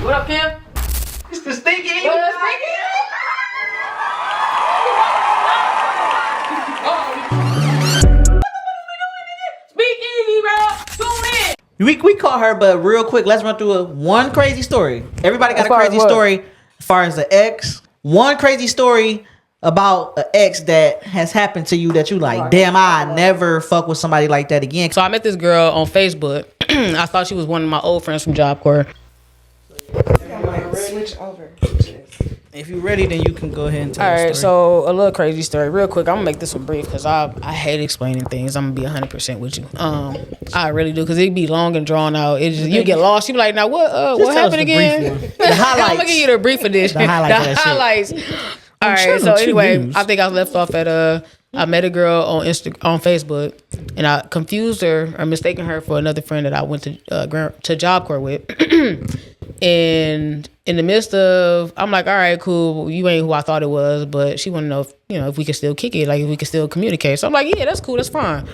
What up, Kim? It's the stinky. What up, Stinky? Speakeasy, bro. Tune in. We caught her, but real quick, let's run through one crazy story. Everybody got As a far as crazy what? story as far as the ex. One crazy story about an ex that has happened to you that you like, damn, I never fuck with somebody like that again. So I met this girl on Facebook. I thought she was one of my old friends from Job Corps. Switch over. If you're ready, then you can go ahead and tell All the right, story. so a little crazy story. Real quick, I'm gonna make this one brief because I hate explaining things. I'm gonna be 100% with you. I really do because it'd be long and drawn out. It just you get lost. You be like, now what tell happened us the again? brief one. The highlights. I'm gonna give you the brief edition. The highlights of that shit. All right. trying So to anyway, choose. I think I left off at I met a girl on Facebook, and I confused her or mistaken her for another friend that I went to Job Corps with. And in the midst of, I'm like, all right, cool. You ain't who I thought it was, but she wanted to know if we could still kick it, like if we could still communicate. So I'm like, yeah, that's cool, that's fine.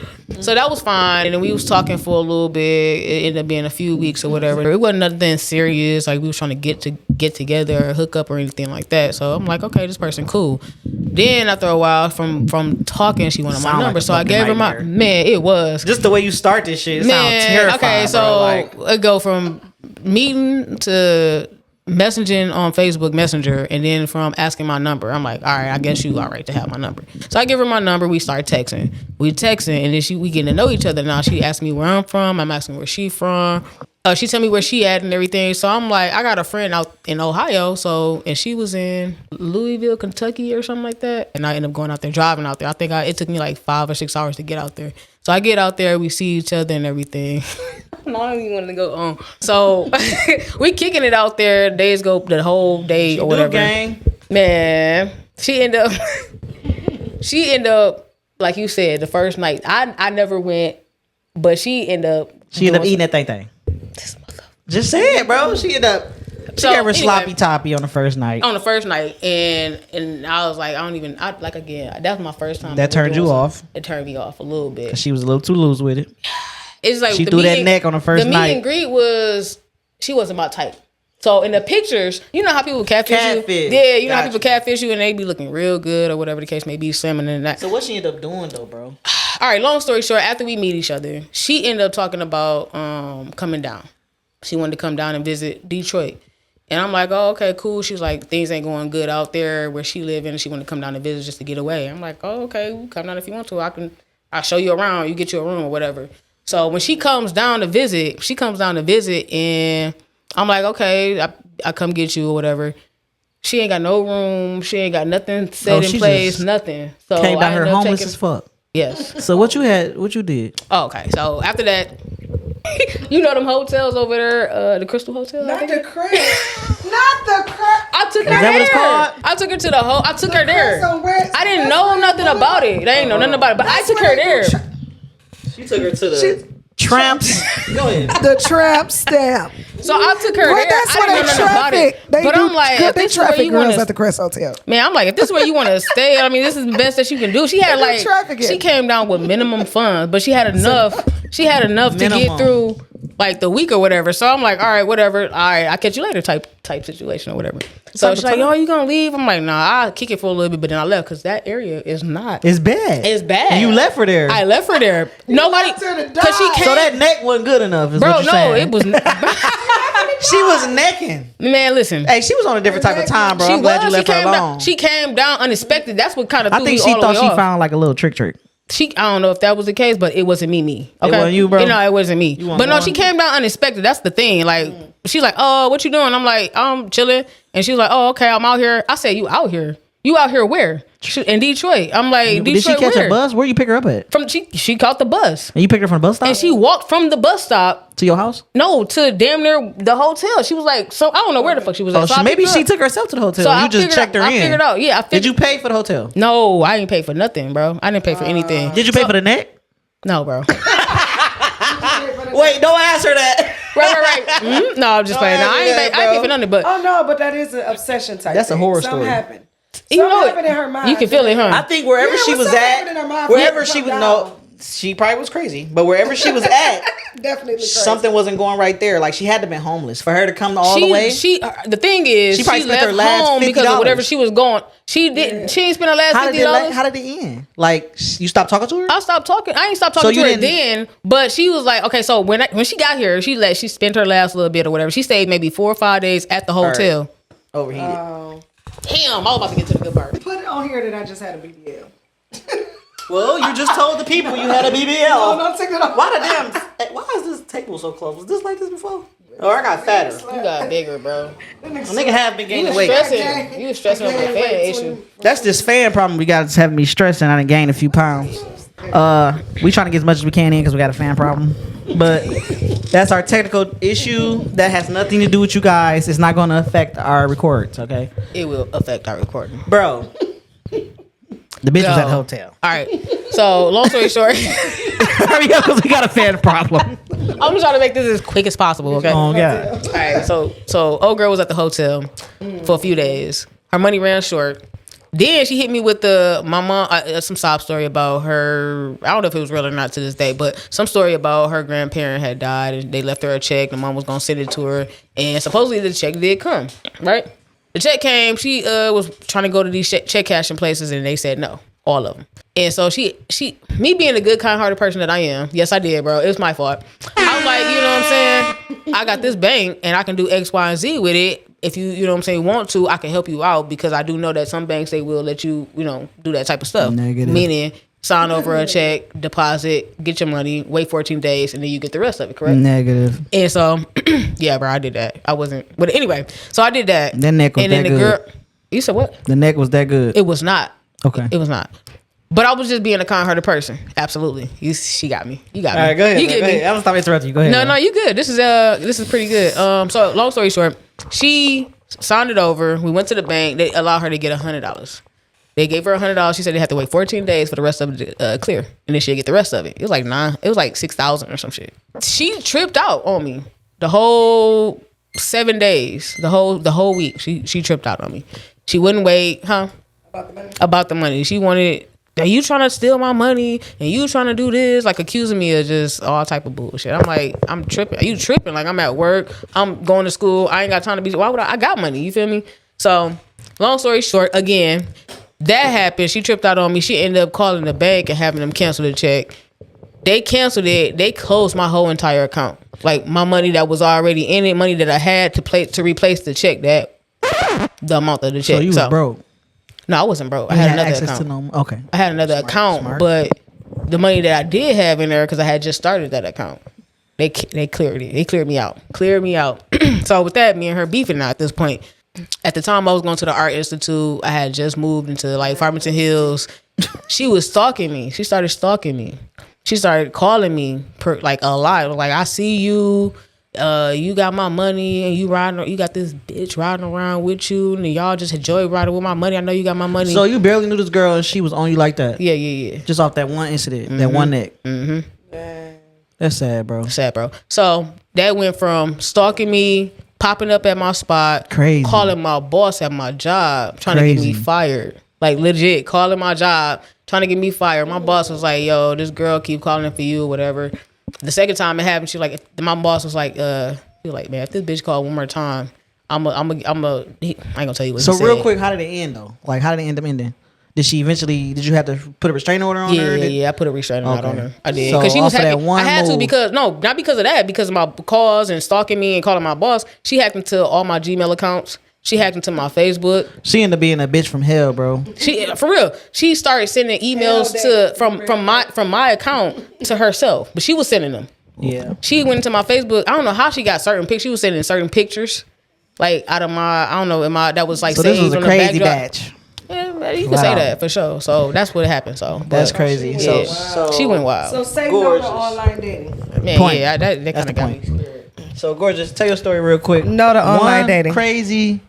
So that was fine. And then we was talking for a little bit. It ended up being a few weeks or whatever. It wasn't nothing serious. Like we was trying to get together or hook up or anything like that. So I'm like, okay, this person cool. Then after a while, from talking, she wanted my Sound number. like a So I gave her nightmare. man. It was Just the way you start this shit, it sounds man. terrifying. Okay, so bro. Like, it go from meeting to messaging on Facebook Messenger, and then from asking my number. I'm like, all right, I guess you all right to have my number. So I give her my number. We start texting. We texting, and then we getting to know each other. Now she asks me where I'm from. I'm asking where she from. She tell me where she at and everything. So I'm like, I got a friend out in Ohio. And she was in Louisville, Kentucky or something like that. And I ended up going out there, driving out there. I think it took me like 5 or 6 hours to get out there. So I get out there, we see each other and everything. No, I don't even want to go on. So we kicking it out there. Days go the whole day or whatever. gang. Man, she end up like you said, the first night. I never went, but she end up eating that thing. This mother. Just say it, bro. She gave her anyway, sloppy toppy on the first night. on the first night, and I was like, that was my first time. That turned you off. It turned me off a little bit. She was a little too loose with it. It's like She the threw that meet neck on the first The night. meet and greet she wasn't my type. So in the pictures, you know how people catfish Catfish. you? Yeah, you know how Gotcha. people catfish you and they be looking real good or whatever the case may be, slamming in that. So what she ended up doing though, bro? All right, long story short, after we meet each other, she ended up talking about coming down. She wanted to come down and visit Detroit. And I'm like, oh, okay, cool. She was like, things ain't going good out there where she live in. She wanted to come down and visit just to get away. I'm like, oh, okay, come down if you want to. I'll show you around. You get you a room or whatever. So when she comes down to visit, and I'm like, okay, I come get you or whatever. She ain't got no room. She ain't got nothing set in place, nothing. So Came I down here ended up homeless taking- as fuck. Yes. So what you did? Oh, okay. So after that, you know them hotels over there, the Crystal Hotel. Not the crib. Not the crib. I took her Is that what it's there. called? I took her to the I took her there. So where- I didn't that's know where nothing they about it. They ain't know nothing about it. But I took her there. She took her to the tramps. Go ahead. The tramp stamp. So I took her Well, there. that's I where didn't know they nothing about traffic. it. They But do I'm like, good. if They this is where traffic you girls want at the to, Crest Hotel. man, I'm like, if this is where you want to stay, I mean, this is the best that you can do. She had They do traffic she it. came down with minimum funds, but she had enough. She had enough to get Minimum. through like the week or whatever. So I'm like, all right, whatever. All right, I'll catch you later type situation or whatever. So she's like, oh, you gonna leave? I'm like, nah, I'll kick it for a little bit, but then I left because that area is not. It's bad. It's bad. And you left her there. I left her there. Nobody, left her to because she die. came. So that neck wasn't good enough. Is bro, what you're no, saying. it was. She was necking. Man, listen. Hey, she was on a different type of time, bro. I'm glad you left her came alone. Down, she came down unexpected. That's what kind of I threw think me she all the thought way she off. found like a little trick. I don't know if that was the case, but it wasn't me. Okay, wasn't you, bro? You know, it wasn't me. You weren't But no, going? she came down unexpected. That's the thing. Like, she's like, "Oh, what you doing?" I'm like, "I'm chilling." And she's like, "Oh, okay, I'm out here." I said, "You out here? You out here where?" In Detroit. I'm like, Did she Detroit catch where? a bus? Where you pick her up at? She caught the bus. And you picked her from the bus stop? And she walked from the bus stop. to your house? No, to damn near the hotel. She was like, so I don't know where the fuck she was at. Oh, So I maybe picked her she up. took herself to the hotel. So You I just figured checked her out, in. I figured out. Yeah, Did you pay for the hotel? No, I didn't pay for nothing, bro. I didn't pay for anything. Did you pay for the neck? No, bro. Wait, don't answer that. Right. Mm-hmm. No, I'm just playing. No, I ain't pay for nothing, but Oh no, but that is an obsession type. That's a thing. horror Something story. happened. you Something know happened in her mind. you can feel it, huh? I think wherever Yeah, she was something at, happened in her mind. wherever Yeah, she was, down. no, she probably was crazy. But wherever she was at, Definitely crazy. something wasn't going right there. Like she had to have been homeless for her to come all the way. The thing is, She probably spent left her last home because $50. of whatever she was going. She didn't. She ain't spent her last $50. How did it end? Like you stopped talking to her? I stopped talking. I ain't stopped talking to her then. But she was like, okay, so when she got here, she spent her last little bit or whatever. She stayed maybe 4 or 5 days at the hotel. Overheated. Damn, I was about to get to the good part. Put it on here that I just had a BBL. Well, you just told the people you had a BBL. No, don't take it off. Why is this table so close? Was this like this before? Oh, I got fatter. You got bigger, bro. A nigga have been You gaining was weight. stressing. You was stressing over the fan issue. That's this fan problem we got. It's having me stressing. I done gained a few pounds. We trying to get as much as we can in because we got a fan problem. But that's our technical issue. That has nothing to do with you guys. It's not going to affect our records, okay? It will affect our recording. Bro. The bitch was at the hotel. All right. So, long story short, Hurry up because we got a fan problem. I'm just trying to make this as quick as possible, okay? Oh, God. All right. So old girl was at the hotel for a few days. Her money ran short. Then she hit me with my mom, some sob story about her. I don't know if it was real or not to this day, but some story about her grandparent had died and they left her a check. The mom was going to send it to her. And supposedly the check did come, right? The check came. She was trying to go to these check cashing places and they said no, all of them. And so she, me being a good, kind-hearted person that I am, yes, I did, bro. It was my fault. I was like, you know what I'm saying? I got this bank and I can do X, Y, and Z with it. If you know what I'm saying, want to, I can help you out because I do know that some banks, they will let you, do that type of stuff. Negative. Meaning, sign over a check, deposit, get your money, wait 14 days, and then you get the rest of it, correct? Negative. And so, yeah, bro, I did that. I wasn't, but anyway, so I did that. That neck was and then that the good. girl, you said what? The neck was that good. It was not. Okay. It was not. But I was just being a kind-hearted person. Absolutely. She got me. You got me. All right, go ahead. You get me. I'm gonna stop interrupting you. Go ahead. No, you good. This is pretty good. So long story short, she signed it over. We went to the bank. They allowed her to get $100. They gave her $100. She said they had to wait 14 days for the rest of it to clear, and then she'd get the rest of it. It was like $6,000 or some shit. She tripped out on me the whole 7 days, the whole week. She tripped out on me. She wouldn't wait, about the money. She wanted. Are you trying to steal my money and you trying to do this, like accusing me of just all type of bullshit. I'm like, I'm tripping. Are you tripping? Like I'm at work. I'm going to school. I ain't got time to be. Why would I got money. You feel me? So long story short, again, that happened. She tripped out on me. She ended up calling the bank and having them cancel the check. They canceled it. They closed my whole entire account. Like my money that was already in it, money that I had to replace the check, that the amount of the check. So you was broke. No, I wasn't broke. I You had had another access account. to okay. I had another account, but the money that I did have in there, because I had just started that account, they cleared it. They cleared me out. So with that, me and her beefing now at this point. At the time I was going to the Art Institute, I had just moved into like Farmington Hills. She was stalking me. She started stalking me. She started calling me like a lot. Like, I see you. You got my money and you got this bitch riding around with you and y'all just enjoy riding with my money. I know you got my money. So you barely knew this girl and she was on you like that? Yeah. Just off that one incident, that one neck. That's sad, bro. So that went from stalking me, popping up at my spot, crazy, calling my boss at my job, trying to get me fired. Like legit, calling my job, trying to get me fired. My boss was like, yo, this girl keep calling for you or whatever. The second time it happened, my boss was like, he was like, man, if this bitch called one more time, I ain't gonna tell you what he said. So real quick, how did it end though? Like, how did it end up ending? Did you have to put a restraining order on her? Yeah, I put a restraining order on her. I did. So Because she was hacking. I had to because, no, not because of that, because of my calls and stalking me and calling my boss. She hacked into all my Gmail accounts. She hacked into my Facebook. She ended up being a bitch from hell, bro. She, for real, she started sending emails from my account to herself, but she was sending them. Yeah. She went into my Facebook. I don't know how she got certain pictures. She was sending certain pictures, like out of my, I don't know, that was like. So this was a crazy batch. Yeah, you can say that for sure. So that's what happened. So that's crazy. Yeah, so she went wild. So say no to online dating. Man, point. yeah, that kind of got me. So Gorgeous, tell your story real quick. No to online dating. Crazy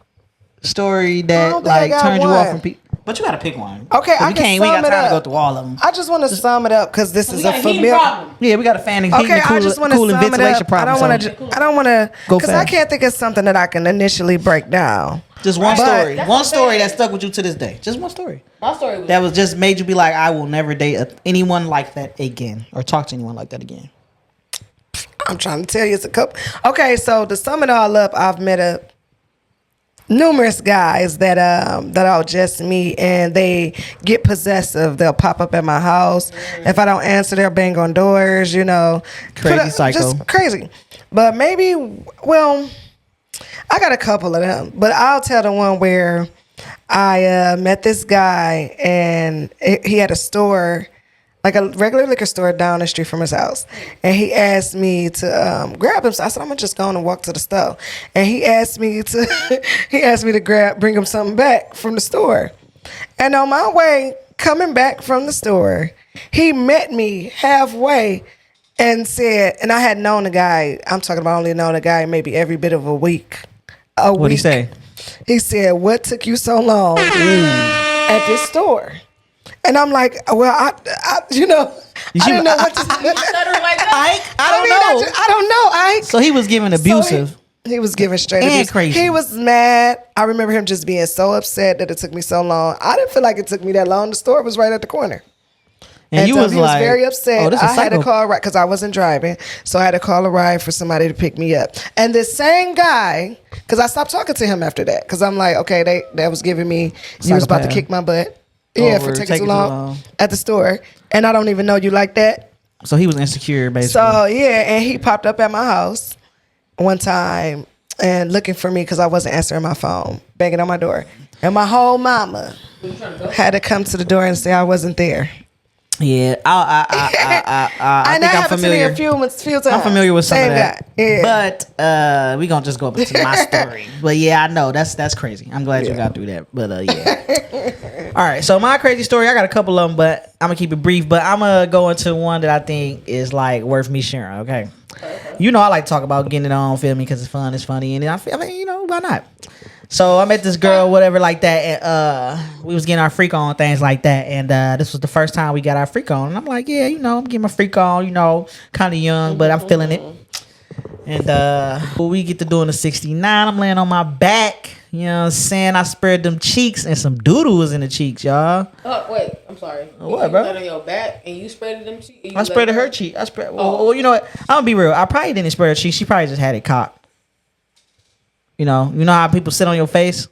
story that like turned you off from people. But you gotta pick one. Okay, I we can ain't got sum it time to go up. through all of them. I just want to sum it up because this is a familiar. Yeah, we got a fan and Okay, I just want to sum it up. problem. I don't want to, because I can't think of something that I can initially break down. Just one But- story. That's One what I'm story saying. that stuck with you to this day. Just one story. My story was That was just made you be like, I will never date anyone like that again, or talk to anyone like that again. I'm trying to tell you, it's a couple. Okay, so to sum it all up, I've met numerous guys that I'll just meet, and they get possessive. They'll pop up at my house. If I don't answer, they'll bang on doors. You know, Crazy psycho. just crazy. But maybe, well, I got a couple of them, but I'll tell the one where I met this guy, and he had a store, like a regular liquor store down the street from his house. And he asked me to grab him. So I said, I'm gonna just go on and walk to the store. And he asked me to bring him something back from the store. And on my way coming back from the store, he met me halfway and said, and I had known the guy, I'm talking about only known the guy maybe every bit of a week. What'd he say? He said, "What took you so long at this store?" And I'm like, well, I didn't know what to say. stuttering like that. I don't know. I don't know. Ike. So he was giving abusive. He was giving straight And abuse. crazy. He was mad. I remember him just being so upset that it took me so long. I didn't feel like it took me that long. The store was right at the corner. and you so was he like, was very upset. Oh, this is I had to psycho. call a ride because I wasn't driving. So I had to call a ride for somebody to pick me up. And this same guy, because I stopped talking to him after that. Because I'm like, okay, that was giving me, you was about to Psychopath. kick my butt. Yeah, Over for taking too long at the store. And I don't even know you like that. So he was insecure, basically. So yeah, and he popped up at my house one time and looking for me because I wasn't answering my phone, banging on my door. And my whole mama had to come to the door and say I wasn't there. Yeah, I think I'm familiar. To me a few times. I'm familiar with some Same of that. guy. Yeah. But we gonna just go up into my story. But yeah, I know that's crazy. I'm glad you got through that. But yeah. All right, so my crazy story, I got a couple of them, but I'm gonna keep it brief. But I'm gonna go into one that I think is like worth me sharing. Okay. You know I like to talk about getting it on, feel me, because it's fun, it's funny, and I mean, you know, why not? So I met this girl, whatever, like that, and we was getting our freak on, things like that, and this was the first time we got our freak on, and I'm like, yeah, you know, I'm getting my freak on, you know, kind of young, but I'm feeling it. And when we get to doing the 69, I'm laying on my back, you know what I'm saying? I spread them cheeks, and some doodle was in the cheeks, y'all. Oh wait, I'm sorry. What, you bro? laid on your back and you spreaded them cheeks. I spread her cheek. Well, you know what? I'm gonna be real. I probably didn't spread her cheek. She probably just had it cocked. You know how people sit on your face.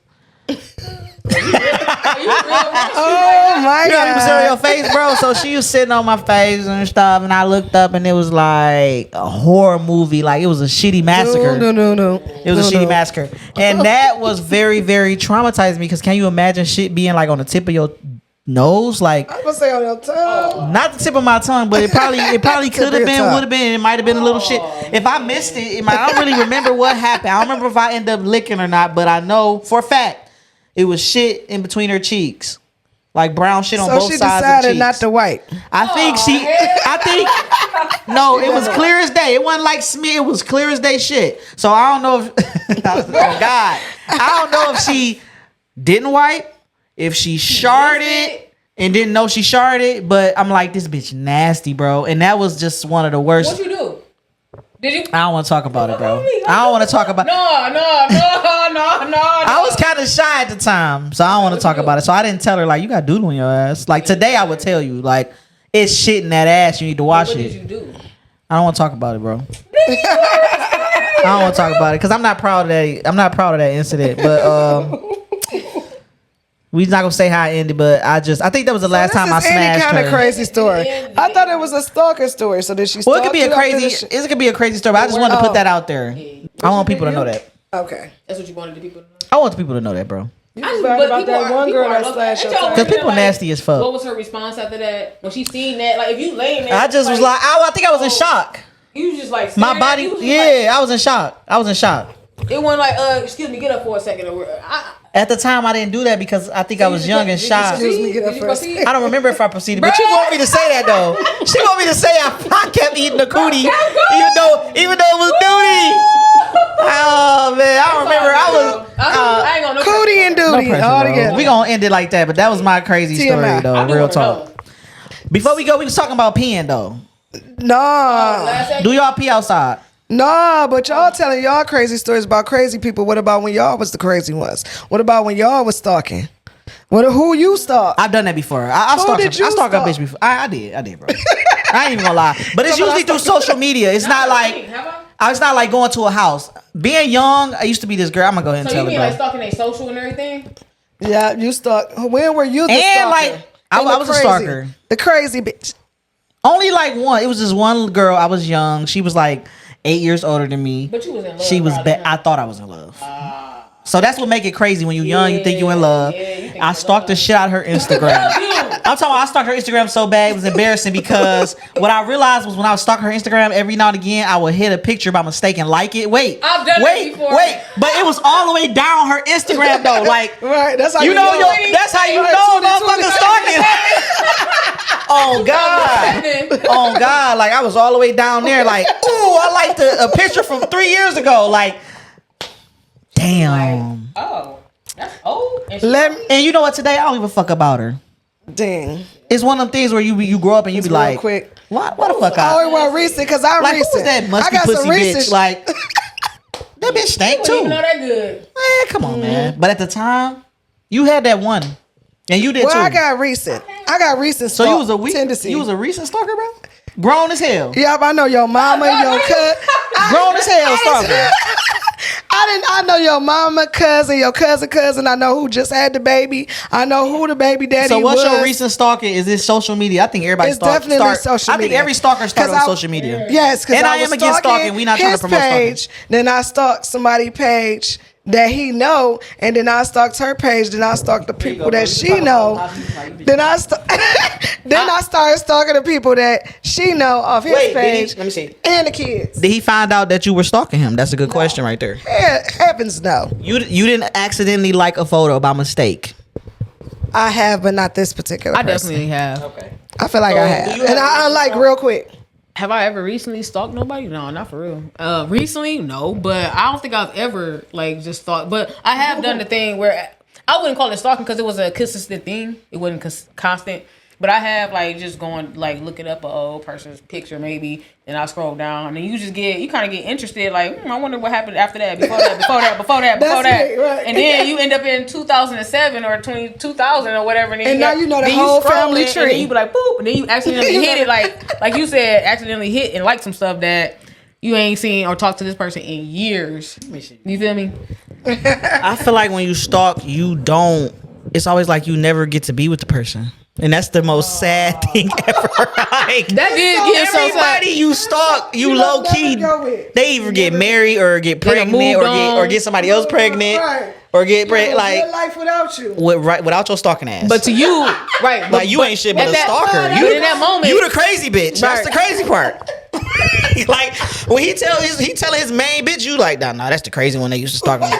Oh my You know how people sit on your God. face, bro. So she was sitting on my face and stuff, and I looked up, and it was like a horror movie. Like it was a shitty massacre. No. It was a shitty massacre, and that was very, very traumatizing me. Because can you imagine shit being like on the tip of your nose, like? I'm gonna say on your tongue. Not the tip of my tongue, but it probably could have your been, tongue. would have been. It might have been a little shit. If I missed it, I don't really remember what happened. I don't remember if I ended up licking or not, but I know for a fact it was shit in between her cheeks, like brown shit on So both she sides of the decided cheeks. not to wipe. No, it was clear as day. It wasn't like smear. It was clear as day shit. So I don't know if, oh God, I don't know if she didn't wipe, if she sharded and didn't know she sharded, but I'm like, this bitch nasty, bro. And that was just one of the worst. What you do? Did you? I don't want to talk about it, bro. I don't want to talk about. No. I was kind of shy at the time, so I don't want to talk about it. So I didn't tell her like, you got doodle in your ass. Like today, I would tell you like, it's shit in that ass. You need to wash What it. did you do? I don't want to talk about it, bro. I don't want to talk about it because I'm not proud of that. I'm not proud of that incident, but we're not gonna say how it ended. But I think that was the last time I This is any smashed kind her. of crazy story. I thought it was a stalker story. So did she? Well, it could be a stalk you after crazy. the It could be a crazy story. But I just wanted to put that out there. Yeah. I want people to know that. Okay. That's what you wanted the people to know. I want the people to know that, bro. Brag about that one girl that slashed your Because people nasty as fuck. What was her response after that when she seen that? Like, if you laying there, I just was like, I think I was in shock. you was just like My staring, body, you was just yeah, I was in shock. I was in shock. Like, it wasn't like, excuse me, get up for a second. At the time, I didn't do that because I think I was young and shy. Excuse me, get up first. I don't remember if I proceeded, but she want me to say that though. She want me to say I kept eating the cootie, even though it was duty. Oh man, I remember I ain't gonna know. Cootie and no duty pressure, all bro. together. We gonna end it like that, but that was my crazy story TMI. though. I do Real wanna talk. know. Before we go, we was talking about peeing though. No. Last Do y'all pee outside? Nah, but y'all telling y'all crazy stories about crazy people. What about when y'all was the crazy ones? What about when y'all was stalking? Who you stalk? I've done that before. I stalked a bitch before. I did, bro. I ain't even gonna lie. But it's usually through social media. It's not like it's not like going to a house. Being young, I used to be this girl. I'm gonna go ahead and tell you her. mean like stalking a social and everything? Yeah, you stalk. When were you the stalker? Like I was a stalker. The crazy bitch. Only like one. It was just one girl. I was young. She was like 8 years older than me. But you was in love. She was bad. I thought I was in love. So that's what make it crazy when you young. You think you in love. I stalked the shit out of her Instagram. I'm talking about I stalked her Instagram so bad it was embarrassing because what I realized was when I was stalking her Instagram, every now and again I would hit a picture by mistake and like it. I've done it before. But it was all the way down her Instagram though. Like right, that's how that's how you know motherfucking stalking. Oh God. Oh God. Like I was all the way down there. Like, ooh, I liked a picture from 3 years ago. Like, damn. Oh, that's old. And you know what? Today I don't give a fuck about her. Dang. It's one of them things where you grow up and you be like, quick. What the fuck? Oh, it was recent because I like, recent. Who's that musty pussy bitch? Like, that bitch stank too. You know that good. Man, come on, man. But at the time, you had that one, and you did too. I got recent. So you was a tendency. You was a recent stalker, bro. Grown as hell. Yep, I know your mama, your cousin. Grown as hell stalker. I know your mama, cousin, your cousin. I know who just had the baby. I know who the baby daddy was. So what's your recent stalking? Is this social media? I think everybody definitely social media. I think every stalker starts on social media. Yes, because I am against stalking. We not trying to promote page, stalking. Then I stalked somebody's page that he know, and then I stalked her page. Then I stalked the people that she know. Then I started stalking the people that she know off his page. Let me see. And the kids. Did he find out that you were stalking him? That's a good question right there. Heavens no. You didn't accidentally like a photo by mistake. I have, but not this particular person. I definitely have. Okay. I feel like I have. And I unlike real quick. Have I ever recently stalked nobody? No, not for real. Recently, no, but I don't think I've ever like just stalked. But I have done the thing where I wouldn't call it stalking because it was a consistent thing. It wasn't constant. But I have like just going like looking up an old person's picture maybe, and I scroll down, and you kind of get interested. Like I wonder what happened after that, before that. Right. And then you end up in 2007 or 2000 or whatever, and now you know the whole family tree. And then you be like boop, and then you accidentally hit it like you said, accidentally hit and like some stuff that you ain't seen or talked to this person in years. You feel me? I feel like when you stalk, you don't. It's always like you never get to be with the person. And that's the most sad thing ever. Like, that did get so sad. Everybody you stalk, you low key, they either get married or get pregnant or get somebody else pregnant, right. Or get pregnant. Like life without you, without your stalking ass. But to you, right? Like you ain't shit but a stalker. You in that moment, you the crazy bitch. Right. That's the crazy part. Like when he telling his main bitch, you like nah, that's the crazy one they used to stalk me.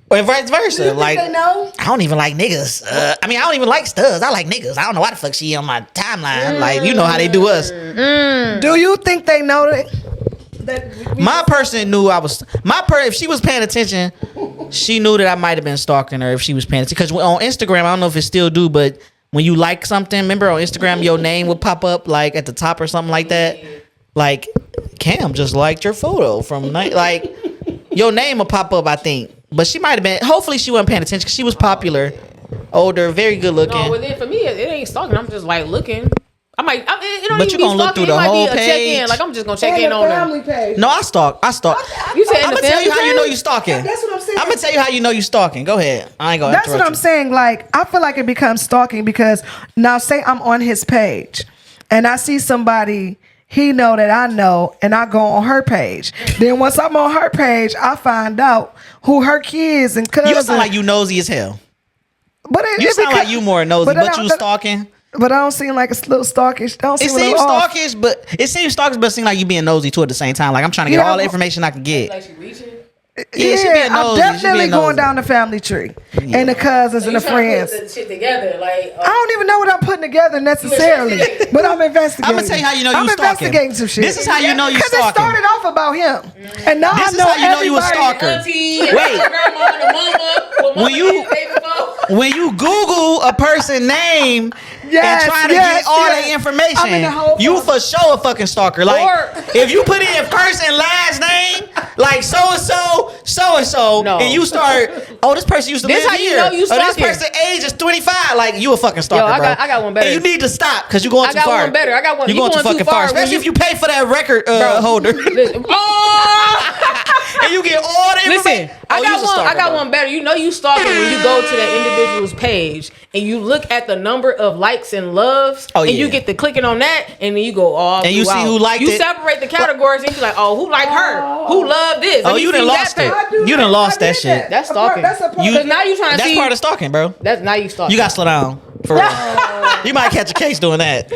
Or vice versa. Like, they know? I don't even like niggas. I don't even like studs. I like niggas. I don't know why the fuck she on my timeline. Like, you know how they do us. Do you think they know that? My person knew I was. If she was paying attention, she knew that I might have been stalking her if she was paying attention. Because on Instagram, I don't know if it still do, but when you like something, remember on Instagram, your name would pop up like at the top or something like that. Like, Cam just liked your photo from night. Like, your name will pop up, I think. But she might have been. Hopefully, she wasn't paying attention because she was popular, older, very good looking. No, but then for me, it ain't stalking. I'm just like looking. It don't But even you be gonna look stalking. through the It might whole be a page. check-in. Like I'm just gonna check in on them. Page. No, I stalk. You said I'm gonna tell you how you know you stalking. That's what I'm saying. I'm gonna tell you how you know you stalking. Go ahead. I ain't gonna. That's what I'm saying. Like I feel like it becomes stalking because now say I'm on his page and I see somebody he know that I know and I go on her page. Then once I'm on her page, I find out who her kids and cousins. You sound like you nosy as hell. But you sound like you more nosy, but you stalking. But I don't seem like a little stalkish. It seems stalkish, but it seem like you being nosy too at the same time. Like I'm trying to get all the information I can get. Like she reaching. Yeah, she being nosy. I'm definitely going down the family tree and the cousins and the friends. Put the shit together, like I don't even know what I'm putting together necessarily, but I'm investigating. I'm gonna tell you how you know you stalking. I'm investigating some shit. This is how you know you stalking. Because it started off about him, and now this I know is how you know you a stalker. auntie, Wait, grandma, the mama, when you when you Google a person name Yes, and try to yes, get all yes. the information, I'm in the whole you phone. for sure a fucking stalker. Like, if you put in first and last name, like so and so, No. and you start, this person used to This live how you here. know you This stalking. person age is 25. Like, you a fucking stalker, Yo, I bro. got one better. And you need to stop because you're going I too got far. one better. I got one. You're You going too going too fucking far, far when especially you- if you pay for that record holder. Listen, And you get all the information. Listen, I got one better. You know you stalking when you go to that individual's page and you look at the number of likes and loves, and you get to clicking on that, and then you go all and you see who liked you it. separate the categories, and you be like, oh, who liked her? Who loved this? Oh, Let me you done see lost that it. page. You done lost that shit. That's stalking. That's a part. You- Because now you trying to That's see. part of stalking, bro. That's now you stalking. You got to slow down. For real. You might catch a case doing that.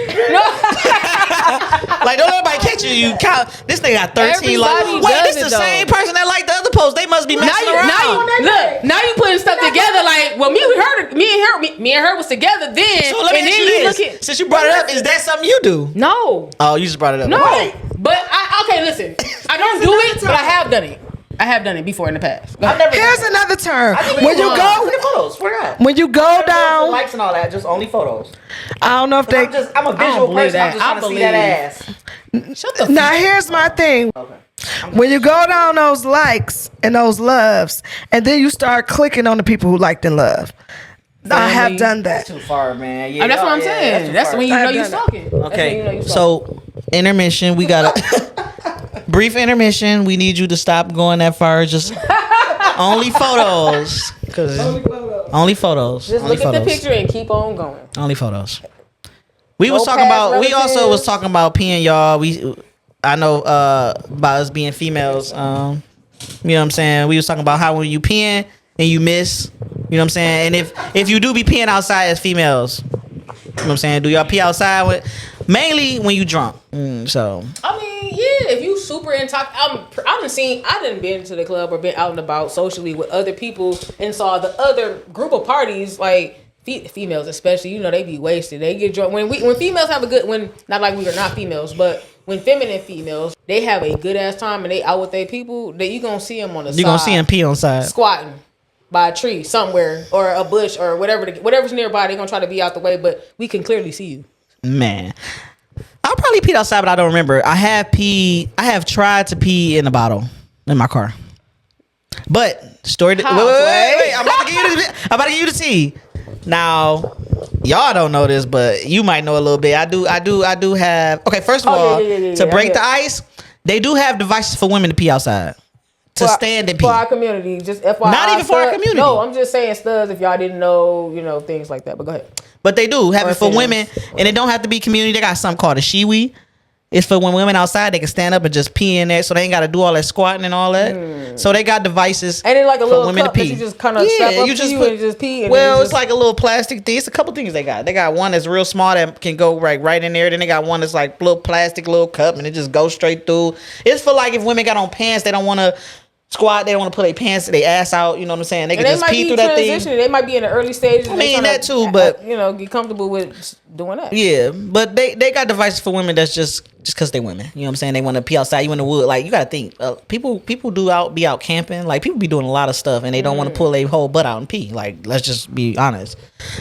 Like, don't everybody catch you. You count. This nigga got 13 likes. Everybody Wait, does this it, the same person that liked the other post. They must be Now messing you, around. now you putting stuff together like, well, me and her was together then, So let me and ask then you you this. look at Since you brought it up, is that something you do? no. Oh, you just brought it up. No, Okay. but okay, listen. I don't do it, but I have done it. I have done it before in the past. Go ahead. Here's another term. When you Look go, at photos. Forgot. when you go down, Likes and all that, just only photos. I don't know if they. I'm a visual believe person. I'm that. just I trying to see that believe. ass. Shut the Now here's my thing. When you go down those likes and those loves, and then you start clicking on the people who liked and love. I have Family. done that. Too far, man. Yeah, that's what I'm saying. That's when you know you stalking. That's when you know Okay, you stalking. so intermission. We got a brief intermission. We need you to stop going that far. Just only photos. Only photos. Just Only look at the photos. picture and keep on going. Only photos. We was No talking past about. We also relatives. was talking about peeing, y'all. I know about us being females. You know what I'm saying. We was talking about how when you peeing and you miss. You know what I'm saying. And if you do be peeing outside as females, you know what I'm saying. Do y'all pee outside mainly when you drunk? So I mean, yeah, if you super intoxicated, I didn't been to the club or been out and about socially with other people and saw the other group of parties like. Females especially, you know, they be wasted. They get drunk when females have a good not like we are not females, but when feminine females they have a good ass time and they out with their people, that you gonna see them on the side. you gonna see him pee on side. Squatting by a tree somewhere or a bush or whatever's nearby. They gonna try to be out the way, but we can clearly see you. Man, I probably peed outside, but I don't remember. I have tried to pee in a bottle in my car. But story. Wait. I'm about to give you the tea. Now, y'all don't know this, but you might know a little bit. I do have. Okay, first of all, to break the ice, they do have devices for women to pee outside. To stand and pee. For our community, just FYI. Not even for our community. No, I'm just saying studs if y'all didn't know, you know, things like that. But go ahead. But they do have Or it for females. women, and it don't have to be community. They got something called a shiwi. It's for when women outside, they can stand up and just pee in there, so they ain't got to do all that squatting and all that. So they got devices And then like a for little women cup to that pee. you just kind of strap up to you and just pee. And Well, then it's like a little plastic thing. It's a couple things they got. They got one that's real small that can go right in there. Then they got one that's like little plastic little cup, and it just goes straight through. It's for like if women got on pants, they don't want to squat. They don't want to put their pants, their ass out. You know what I'm saying? They can and just they might pee be through that thing. transitioning. They might be in the early stages. I mean, that too, but you know, get comfortable with doing that. Yeah, but they got devices for women that's just because they women. You know what I'm saying? They want to pee outside. You in the wood. Like, you got to think. People be out camping. Like, people be doing a lot of stuff, and they don't want to pull their whole butt out and pee. Like, let's just be honest.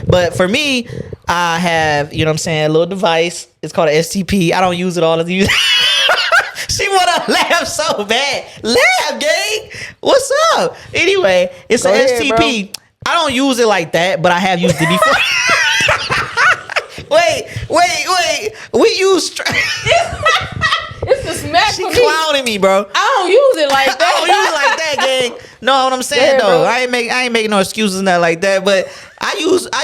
But for me, I have, you know what I'm saying, a little device. It's called an STP. I don't use it all the time. She wanna laugh so bad. Laugh, gang. What's up? Anyway, it's Go an ahead, STP. I don't use it like that, but I have used it before. Wait. We use. It's the smack She for me. clowning me, bro. I don't use it like I don't use it like that, gang. No, what I'm saying Yeah, though, bro. I ain't making no excuses not like that. But I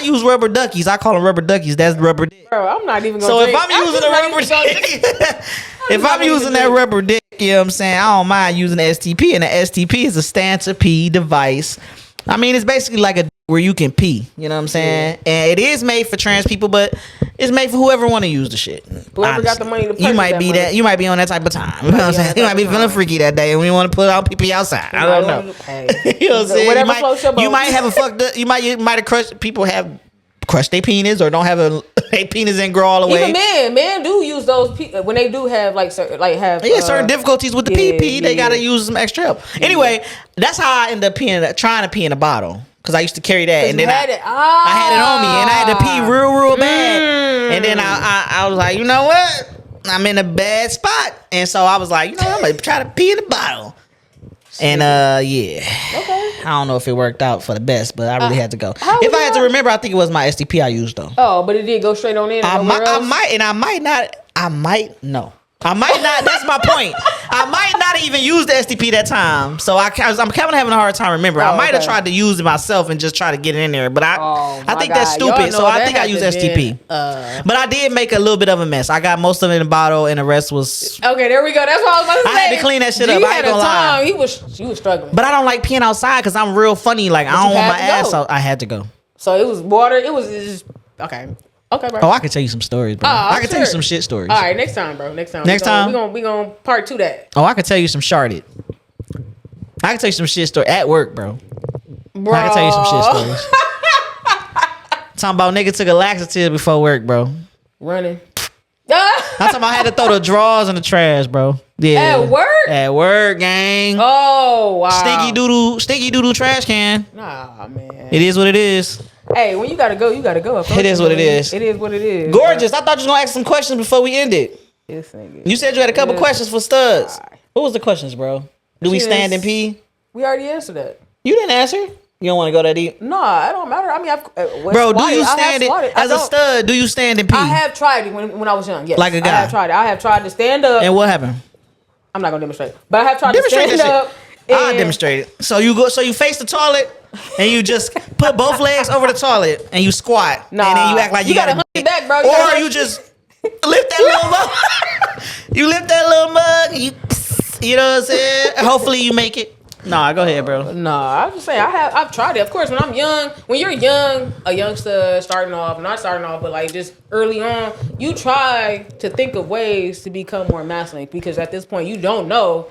use rubber duckies. I call them rubber duckies. That's rubber dick. Bro, I'm not even gonna So if drink. I'm using a rubber dick, if I'm using that rubber dick, you know what I'm saying, I don't mind using the STP. And the STP is a stand to pee device. I mean, it's basically like a dick where you can pee. You know what I'm saying? Yeah. And it is made for trans people, but it's made for whoever want to use the shit. Whoever got the money to purchase you might that be money. that. You might be on that type of time. You know what I'm saying? You might be feeling freaky that day, and we want to put out pee outside. I don't know. Hey. You know what I'm saying? Whatever floats your boat. You might have a fucked up. You might have crushed. People have crushed their penis or don't have a penis and grow all the way. Even men do use those when they do have certain difficulties with the PP. They gotta use some extra help. Anyway, that's how I end up trying to pee in a bottle. because I used to carry that, and then I had it on me, and I had to pee real bad, and then I was like, you know what? I'm in a bad spot, and so I was like, you know, I'm gonna try to pee in the bottle. And yeah, okay. I don't know if it worked out for the best, but I really had to go. If I had to remember, I think it was my STP I used though. Oh, but it did go straight on in. I might not. That's my point. I might not even use the STP that time, so I'm kind of having a hard time remembering. I might have tried to use it myself and just try to get it in there, but I think that's stupid. So I think I used STP. But I did make a little bit of a mess. I got most of it in the bottle, and the rest was okay. There we go. That's what I was about to say. I had to clean that shit up. I ain't gonna lie. He was struggling. But I don't like peeing outside because I'm real funny. Like I don't want my ass out. I had to go. So it was water. It was just okay. Okay, bro. Oh, I can tell you some stories, bro. I can tell you some shit stories. All right, next time, bro. Next time. We gonna part 2 that. Oh, I can tell you some sharded. I can tell you some shit story at work, bro. I can tell you some shit stories. Talking about nigga took a laxative before work, bro. Running. I'm talking about I had to throw the drawers in the trash, bro. Yeah. At work? At work, gang. Oh, wow. Stinky doodle trash can. Nah, man. It is what it is. Hey, when you gotta go, you gotta go. It is what it is. It is what it is. Gorgeous. I thought you was gonna ask some questions before we ended. This nigga. You said you had a couple questions for studs. What was the questions, bro? Do we stand and pee? We already answered that. You didn't answer. You don't want to go that deep? No, it don't matter. I mean, bro, do you stand it as a stud? Do you stand and pee? I have tried it when I was young. Yes, like a guy. I have tried it. I have tried to stand up. And what happened? I'm not gonna demonstrate, but I have tried to stand up. I demonstrate it. So you face the toilet and you just put both legs over the toilet and you squat. And then you act like you gotta back, bro. Or you just lift that little mug. You lift that little mug. You know what I'm saying? Hopefully you make it. Nah, go ahead, bro. Nah, I'm just saying I've tried it. Of course, when you're young, a youngster not starting off, but like just early on, you try to think of ways to become more masculine because at this point you don't know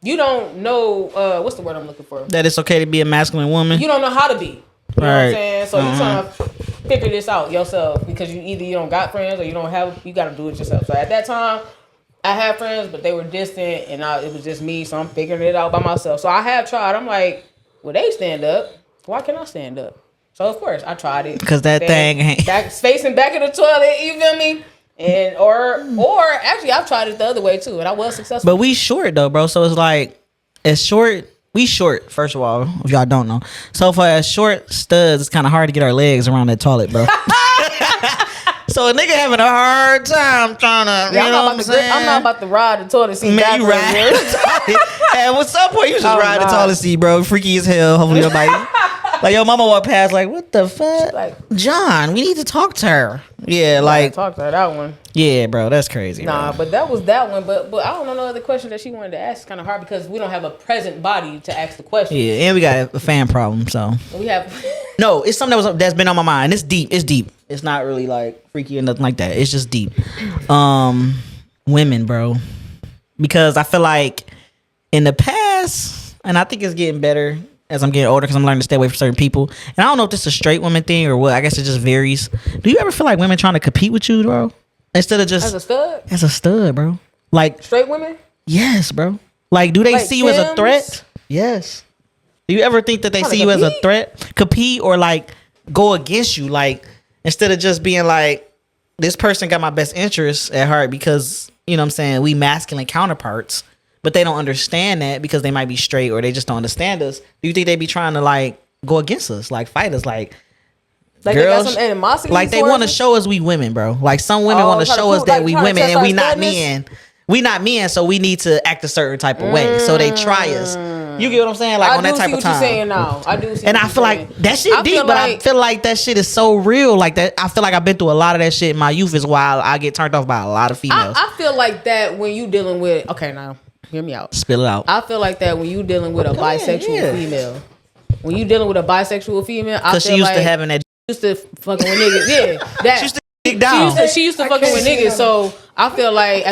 what's the word I'm looking for? That it's okay to be a masculine woman. You don't know how to be. You know what I'm saying? So you trying to figure this out yourself because you don't got friends or you got to do it yourself. So at that time, I had friends, but they were distant and it was just me. So I'm figuring it out by myself. So I have tried. I'm like, well, they stand up. Why can't I stand up? So of course I tried it. Because that thing ain't facing back in the toilet. You feel me? And or actually I've tried it the other way too, and I was successful. But we short though, bro. So it's like we short, first of all, if y'all don't know. So for as short studs, it's kind of hard to get our legs around that toilet, bro. So a nigga having a hard time trying to, you know what I'm saying? I'm not about to ride the toilet seat. Man, you ride the toilet. And at some point, you just ride the toilet seat, bro. Freaky as hell. Hopefully nobody. Like your mama walked past, like, what the fuck? Like, John, we need to talk to her. Yeah, like talk to her, that one. Yeah, bro, that's crazy. Nah, bro. but that was that one. But I don't know no other question that she wanted to ask. It's kind of hard because we don't have a present body to ask the question. Yeah, and we got a fan problem, so we have. No, it's something that's been on my mind. It's deep. It's deep. It's not really like freaky or nothing like that. It's just deep. Women, bro, because I feel like in the past, and I think it's getting better as I'm getting older because I'm learning to stay away from certain people. And I don't know if this is a straight woman thing or what. I guess it just varies. Do you ever feel like women trying to compete with you, bro? Instead of just as a stud, bro. Like straight women? Yes, bro. Like, do they see you as a threat? Yes. Do you ever think that they see you as a threat? Compete or like go against you? Like, instead of just being like, this person got my best interests at heart because, you know what I'm saying, we masculine counterparts, but they don't understand that because they might be straight or they just don't understand us. Do you think they be trying to like go against us, like fight us, like girls, they got some animosity? Like they want to show us we women, bro. Like some women want to show us that we women and we not men. We not men, so we need to act a certain type of way. So they try us. You get what I'm saying? Like on that type of time. I do see what you're saying now. I do see. And I feel like that shit deep, but I feel like that shit is so real. Like that, I feel like I've been through a lot of that shit in my youth. Is why I get turned off by a lot of females. I feel like that when you dealing with. Okay, now hear me out. Spill it out. I feel like that when you dealing with a bisexual female. When you dealing with a bisexual female, because she used to having that. Used to fucking with niggas. Yeah, that. She used to dig down. She used to fucking with niggas. So I feel like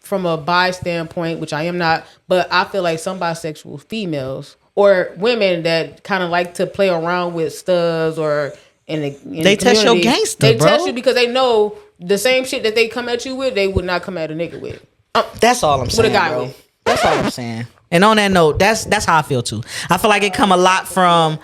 from a bi standpoint, which I am not, but I feel like some bisexual females or women that kind of like to play around with studs or in they test your gangster, they bro. test you because they know the same shit that they come at you with, they would not come at a nigga with. That's all I'm saying. With a guy bro. with. That's all I'm saying. And on that note, that's how I feel too. I feel like it come a lot from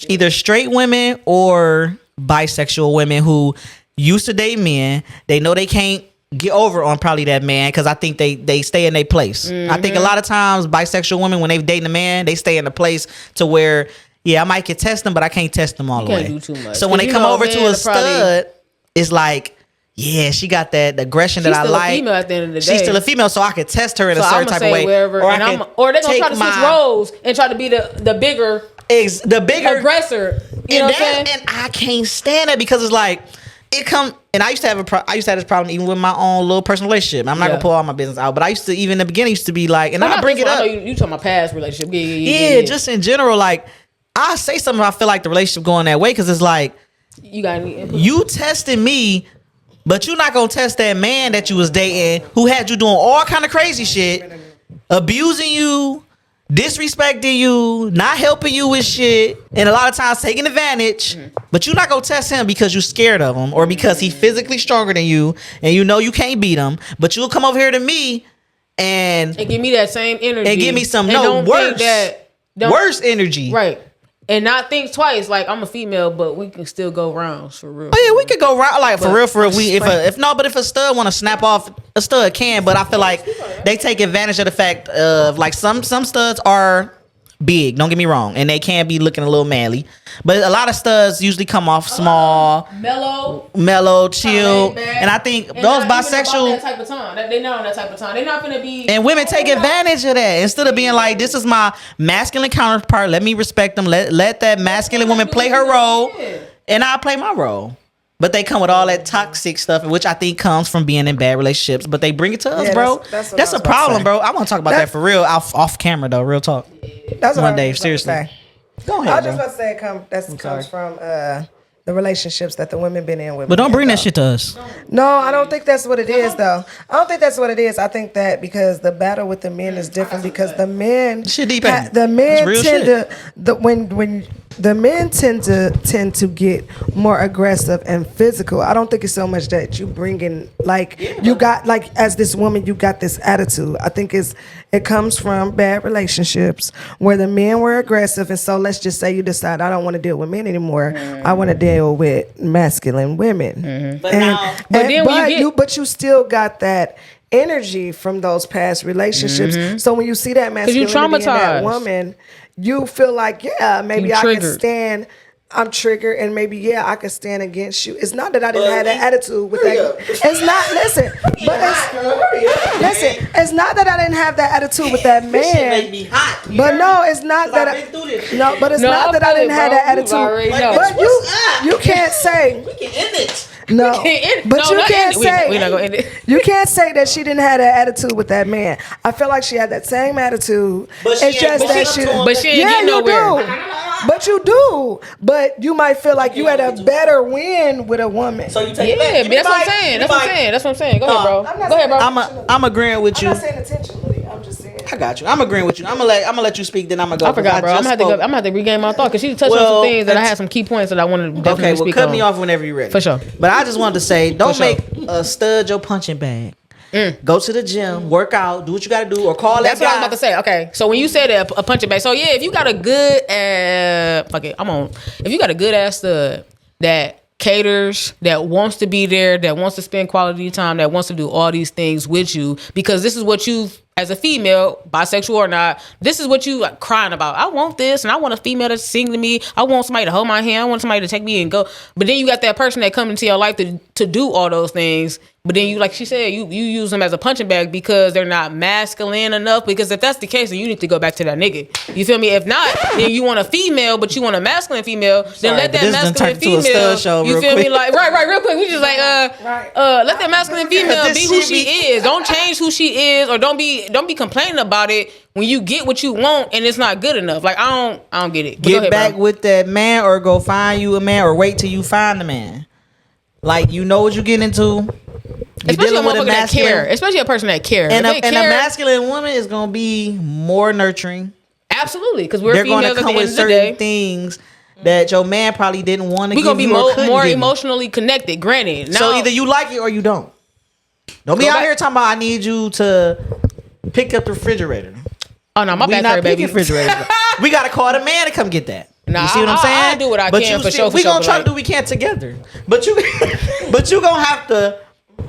either straight women or bisexual women who used to date men. They know they can't get over on probably that man because I think they stay in their place. I think a lot of times bisexual women, when they dating a man, they stay in a place to where, yeah, I might can test them, but I can't test them all the way. Do too much. So when they come over to a stud, it's like, yeah, she got that aggression that I like. She's still a female at the end of the day. She's still a female, so I could test her in a certain type of way. Wherever, or they're gonna try to switch roles and try to be the bigger aggressor. You know what I'm saying? And I can't stand that because it's like it come. And I used to have this problem even with my own little personal relationship. I'm not gonna pull all my business out, but I used to, even in the beginning, used to be like, and I bring it up. You talking about past relationship? Yeah, just in general, like I say something, I feel like the relationship going that way because it's like you testing me. But you're not gonna test that man that you was dating who had you doing all kind of crazy shit, abusing you, disrespecting you, not helping you with shit, and a lot of times taking advantage. But you're not gonna test him because you're scared of him or because he's physically stronger than you and you know you can't beat him. But you'll come over here to me and give me that same energy and give me some worse energy, right? And not think twice. Like, I'm a female, but we can still go rounds for real. Oh yeah, we could go round like for real. If a stud want to snap off, a stud can. But I feel like they take advantage of the fact of like some studs are big. Don't get me wrong, and they can be looking a little manly. But a lot of studs usually come off small, mellow, chill. And I think those bisexual that type of time. They're not on that type of time. They're not gonna be. And women take advantage of that instead of being like, "This is my masculine counterpart. Let me respect them. Let that masculine woman play her role, and I play my role." But they come with all that toxic stuff, which I think comes from being in bad relationships. But they bring it to us, bro. That's a problem, bro. I want to talk about that for real, off camera though. Real talk. That's what one day, seriously. Go ahead. I was just about to say that comes from the relationships that the women been in with. But don't bring that shit to us. No, I don't think that's what it is, though. I don't think that's what it is. I think that because the battle with the men is different because the men, shit deep the men tend to get more aggressive and physical. I don't think it's so much that you bring in you got like as this woman you got this attitude. I think it comes from bad relationships where the men were aggressive, and so let's just say you decide I don't want to deal with men anymore. I want to deal with masculine women. But you still got that energy from those past relationships. So when you see that masculinity in that woman, you feel like, yeah, maybe I can stand. I'm triggered, and maybe I can stand against you. It's not that I didn't have that attitude with that. It's not. Listen, it's not that I didn't have that attitude with that man. This shit make me hot. But no, it's not that. I didn't have that attitude. But you can't say we can end it. No, but you can't say we're not gonna end it. You can't say that she didn't have that attitude with that man. I feel like she had that same attitude. But she ain't get nowhere. But you do. But you might feel like you had a better win with a woman. So you take it. That's what I'm saying. Go ahead, bro. I'm agreeing with you. I'm not saying intentionally. I'm just saying. I got you. I'm agreeing with you. I'm gonna let you speak. Then I'm gonna go. I forgot, bro. I'm gonna have to regain my thought because she touched on some things that I had some key points that I wanted to definitely speak on. Cut me off whenever you're ready. For sure. But I just wanted to say, don't make a stud your punching bag. Go to the gym, work out, do what you got to do, or call That's that guy. what I was about to say. Okay, so when you said a punching bag, so if you got a good if you got a good ass stud that caters, that wants to be there, that wants to spend quality time, that wants to do all these things with you, because this is what you, as a female, bisexual or not, this is what you crying about. I want this, and I want a female to sing to me. I want somebody to hold my hand. I want somebody to take me and go. But then you got that person that come into your life to do all those things. But then you, like she said, you use them as a punching bag because they're not masculine enough. Because if that's the case, then you need to go back to that nigga. You feel me? If not, then you want a female, but you want a masculine female. Then let that masculine female. You feel me? Like right, real quick. We just like let that masculine female be who she is. Don't change who she is, or don't be complaining about it when you get what you want and it's not good enough. Like I don't get it. Get back with that man, or go find you a man, or wait till you find the man. Like, you know what you're getting into. Especially a motherfucker that care. Especially a person that care. And a masculine woman is gonna be more nurturing. Absolutely, because they're gonna come with certain things that your man probably didn't want to. We're gonna be more emotionally connected. Granted, now, so either you like it or you don't. Don't be out here talking about I need you to pick up the refrigerator. Oh no, my We bad, not Curry, baby. picking refrigerators. We gotta call the man to come get that. Nah, you see what I'm saying? I'll do what I can for sure. We gonna try like, to do what we can together. But you gonna have to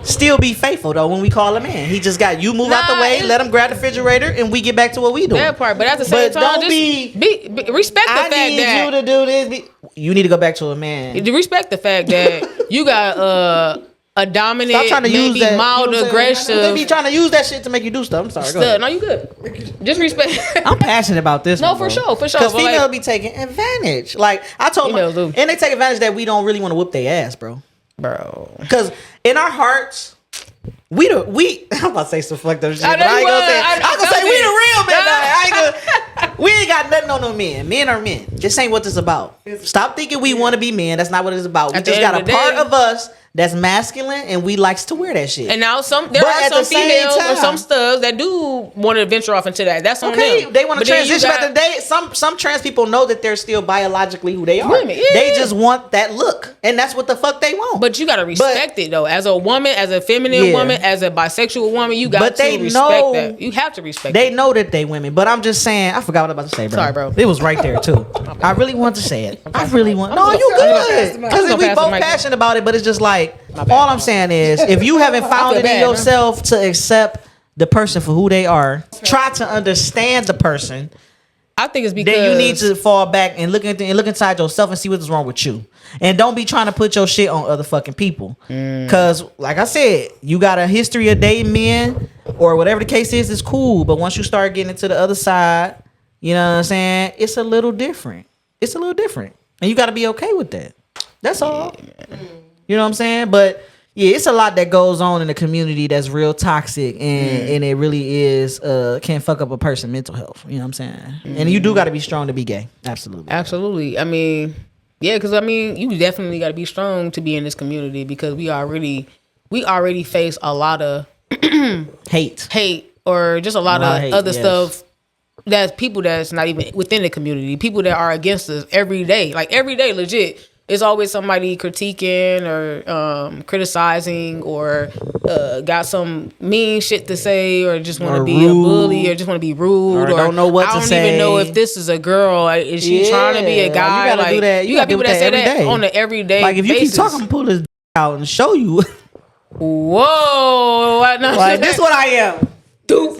still be faithful though when we call him in. He just got you move out the way, let him grab the refrigerator, and we get back to what we doing. that part, but at the same time, don't just be respect the I fact need that you to do this. You need to go back to a man. respect the fact that you got a dominant, Stop trying to use maybe that. mild, You know aggressive. they be trying to use that shit to make you do stuff. I'm sorry. Go ahead. No, you good. Just respect. I'm passionate about this. No, for sure. Because But females like, be taking advantage. Like I told Females them, do. and they take advantage that we don't really want to whoop their ass, bro. Because in our hearts, I'm about to say some fucked up shit. I But I ain't gonna say. was. I'm gonna say we the real men. Nah. I ain't gonna, we ain't got nothing on no men. Men are men. This ain't what this about. Stop thinking we want to be men. That's not what it's about. We At the just end got of a the part day- of us that's masculine, and we likes to wear that shit. And now there But are at some the same females or time- some studs that do want to venture off into that. That's on Okay, them. they want to But then you transition. got- But today, some trans people know that they're still biologically who they are. Women, yeah. They just want that look, and that's what the fuck they want. But you gotta respect it though. As a woman, as a feminine Yeah. woman, as a bisexual woman, you got But to they respect know- that. You have to respect they it. know that they women. But I'm just saying, I forgot what I was about to say, bro. Sorry, bro. It was right there too. I really want to say it. I really want. No, gonna- you I'm gonna good. pass the mic. Because I'm gonna we pass the both mic. passionate about it. But it's just like bad. all I'm saying is, if you haven't found feel it in bad, man. yourself to accept the person for who they are, try to understand the person. I think it's because Then you need to fall back and look inside yourself and see what's wrong with you. And don't be trying to put your shit on other fucking people. Cause like I said, you got a history of dating men or whatever the case is, it's cool. But once you start getting into the other side, you know what I'm saying? It's a little different. It's a little different. And you gotta be okay with that. That's all. You know what I'm saying? But yeah, it's a lot that goes on in the community that's real toxic and it really is can fuck up a person's mental health. You know what I'm saying? And you do got to be strong to be gay. Absolutely. Absolutely. I mean, yeah, because I mean, you definitely got to be strong to be in this community because we already face a lot of Hate. or just a lot of hate, other yes. stuff that's people that's not even within the community, people that are against us every day, like every day, legit. It's always somebody critiquing or criticizing or got some mean shit to say or just want to Or be a rude. bully or just want to be rude Or don't know what I to don't say. even know if this is a girl. Is she trying to be a Yeah, guy? you gotta like do that. you got people that say every that day. on an everyday Like if you basis. keep talking, I'm pull this out and show you. Whoa, Like this what I am. Dupe.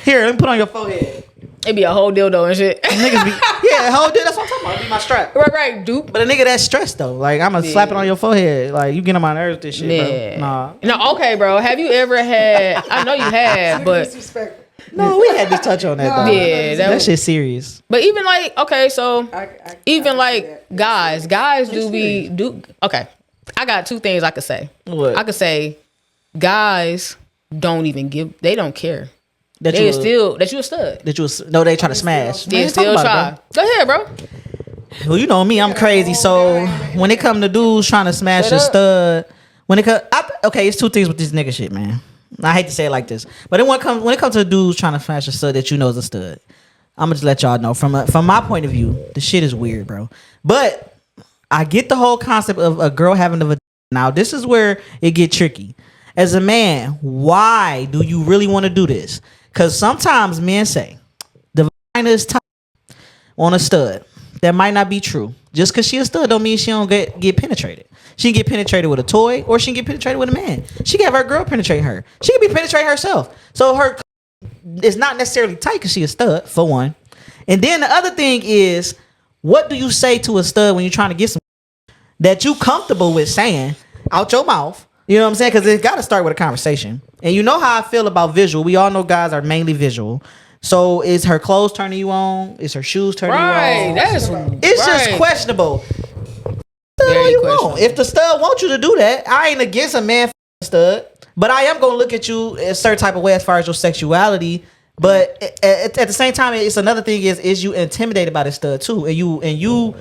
Here, let me put on your forehead. It be a whole dildo and shit. Niggas be hold it. That's what I'm talking about. It'd be my strap. right, dupe. But a nigga that's stressed though, like I'm gonna slap it on your forehead. Like you get on my nerves with this shit, Yeah. bro. No, okay, bro. Have you ever had? I know you have, but Disrespectful. No, we had to touch on that though. yeah, That shit's serious. But even like, okay, so I even can see like that. guys do. Okay, I got two things I could say. What? I could say, guys don't even give. They don't care. That They you still that you a stud. that you was no, they try to smash. They Man, still talk about try. Go ahead, bro. it, bro. Well, you know me, I'm crazy. So when it come to dudes trying to smash Shut a up. stud, okay, it's two things with this nigga shit, man. I hate to say it like this, but when it comes to dudes trying to smash a stud that you know is a stud, I'm gonna just let y'all know from my point of view, the shit is weird, bro. But I get the whole concept of a girl having a vagina. Now this is where it get tricky. As a man, why do you really want to do this? Because sometimes men say the vagina is tight on a stud. That might not be true. Just because she a stud don't mean she don't get penetrated. She can get penetrated with a toy or she can get penetrated with a man. She can have her girl penetrate her. She can be penetrating herself. So her is not necessarily tight because she a stud, for one. And then the other thing is, what do you say to a stud when you're trying to get some that you comfortable with saying out your mouth? You know what I'm saying? Because it got to start with a conversation. And you know how I feel about visual. We all know guys are mainly visual. So is her clothes turning you on? Is her shoes turning you Right. on? That's It's just right. questionable. Very All you questionable. want. If the stud wants you to do that, I ain't against a man f***ing stud. But I am going to look at you a certain type of way as far as your sexuality. But at the same time, it's another thing is you intimidated by the stud too? And you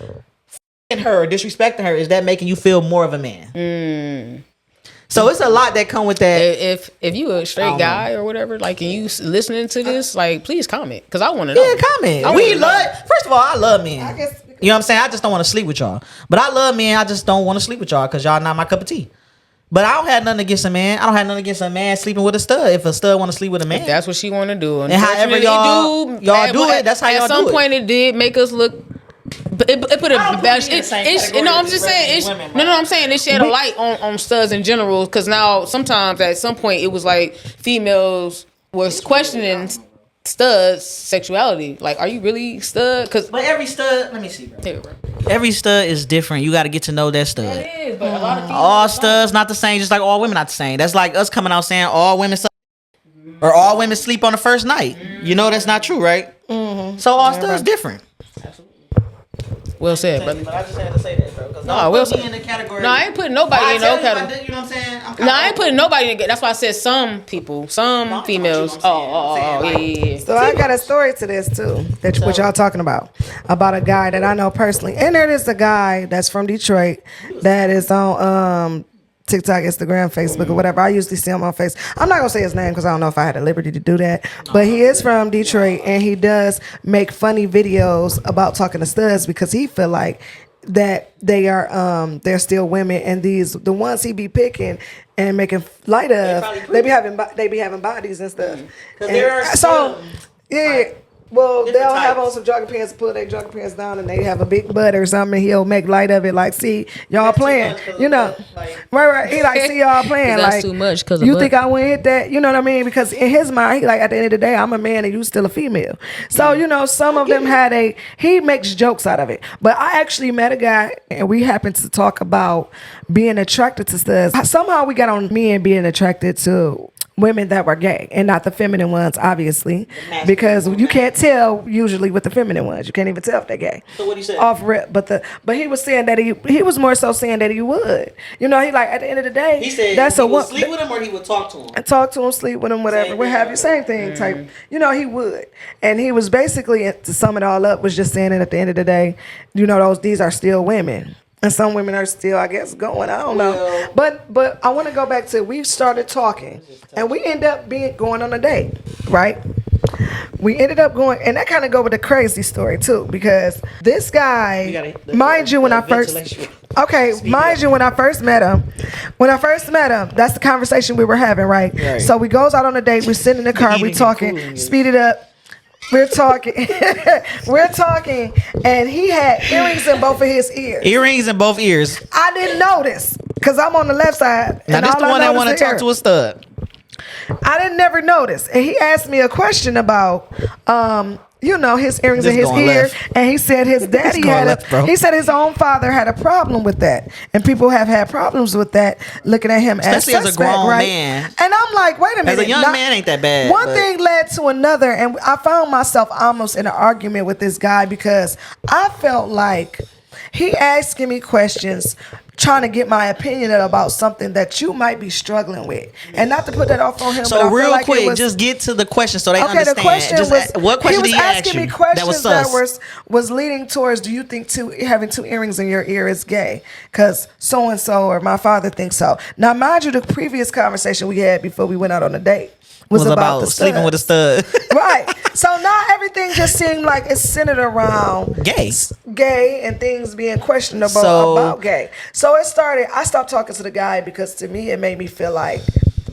f***ing her or disrespecting her, is that making you feel more of a man? So it's a lot that come with that. If you a I straight don't guy or whatever, like, and you listening to this, like, please comment because I want to know. Yeah, comment. I We wanna know. love. First of all, I love men. I guess You know what I'm saying? I just don't want to sleep with y'all. But I love men. I just don't want to sleep with y'all because y'all not my cup of tea. But I don't have nothing against a man. I don't have nothing against a man sleeping with a stud. If a stud want to sleep with a man, If that's what she want to do, and however y'all do it, that's how y'all do it. At some point, it did make us look. It put a bad. I'm just saying. I'm saying it shed a light on studs in general. Because now sometimes at some point it was like females was questioning studs' sexuality. Like, are you really stud? But every stud, let me see, bro. Here, bro. Every stud is different. You got to get to know that stud. It is, but a lot of All studs not the same, just like all women not the same. That's like us coming out saying all women suck or all women sleep on the first night. You know that's not true, right? Mm-hmm. So all studs different. Well said, brother. But I just had to say that, bro. No, well said. In the category. No, I ain't putting nobody in no category. You know what I'm saying? No, I ain't putting nobody in. That's why I said some people, some females. Yeah. So I got a story to this too. That's what y'all talking about a guy that I know personally. And there is a guy that's from Detroit that is on TikTok, Instagram, Facebook, or whatever. I usually see him on Facebook. I'm not gonna say his name because I don't know if I had the liberty to do that. But he is from Detroit, and he does make funny videos about talking to studs because he feel like that they're still women, and the ones he be picking and making light of, they be having bodies and stuff. Well, they'll have on some jogging pants, pull their jogging pants down, and they have a big butt or something. He'll make light of it, like, see y'all playing, right. He like, see y'all playing, that's like, too much. Cause you think I wouldn't hit that? You know what I mean? Because in his mind, he like, at the end of the day, I'm a man and you still a female. So some of them he makes jokes out of it. But I actually met a guy, and we happened to talk about being attracted to studs. Somehow we got on me and being attracted to women that were gay and not the feminine ones, obviously, because you can't tell usually with the feminine ones. You can't even tell if they're gay. So what he said? Off rip, but he was saying that he was more so saying that he would. He like, at the end of the day, he said that's he would sleep with him or he would talk to him. Talk to him, sleep with him, whatever. What have you? Same thing type. He would, and he was basically, to sum it all up, was just saying that at the end of the day, these are still women. And some women are still, I guess, going. I don't know. But I want to go back to, we started talking. And we end up going on a date, right? We ended up going, and that kind of go with the crazy story, too. Because this guy, mind you, when I first met him, that's the conversation we were having, right? So we goes out on a date. We sit in the car. We talking. Speed it up. We're talking, and he had earrings in both of his ears. Earrings in both ears. I didn't notice because I'm on the left side. Now this the one that want to talk to a stud. I didn't never notice, and he asked me a question about, his earrings in his ear, and he said his daddy he said his own father had a problem with that, and people have had problems with that, looking at him especially as a grown right? man. And I'm like, wait a minute, as a young man ain't that bad. One thing led to another, and I found myself almost in an argument with this guy because I felt like he asking me questions, trying to get my opinion about something that you might be struggling with, and not to put that off on him. So but real quick, just get to the question so they understand. The question what question he was asking me questions that was leading towards, do you think having two earrings in your ear is gay? Because so and so or my father thinks so. Now, mind you, the previous conversation we had before we went out on a date was about the sleeping with a stud. Right. So now everything just seemed like it's centered around gay and things being questionable about gay. So I stopped talking to the guy because to me it made me feel like,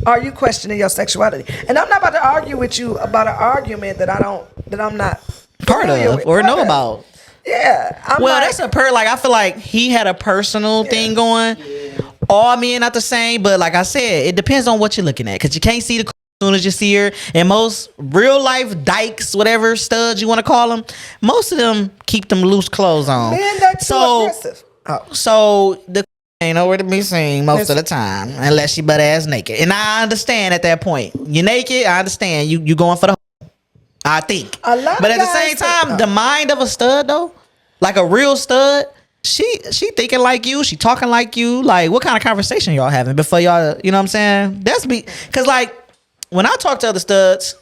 are you questioning your sexuality? And I'm not about to argue with you about an argument that I'm not part of or know about. Yeah. That's I feel like he had a personal thing going. Yeah. All men not the same, but like I said, it depends on what you're looking at, because you can't see the soon as you see her, and most real life dykes, whatever studs you want to call them, most of them keep them loose clothes on. Man, that's so aggressive. So the ain't nowhere to be seen most of the time unless she butt ass naked. And I understand at that point, you're naked. I understand you going for the. I think, but at the same time, the mind of a stud though, like a real stud. She thinking like you. She talking like you. Like, what kind of conversation y'all having before y'all? You know what I'm saying? That's because like. When I talk to other studs,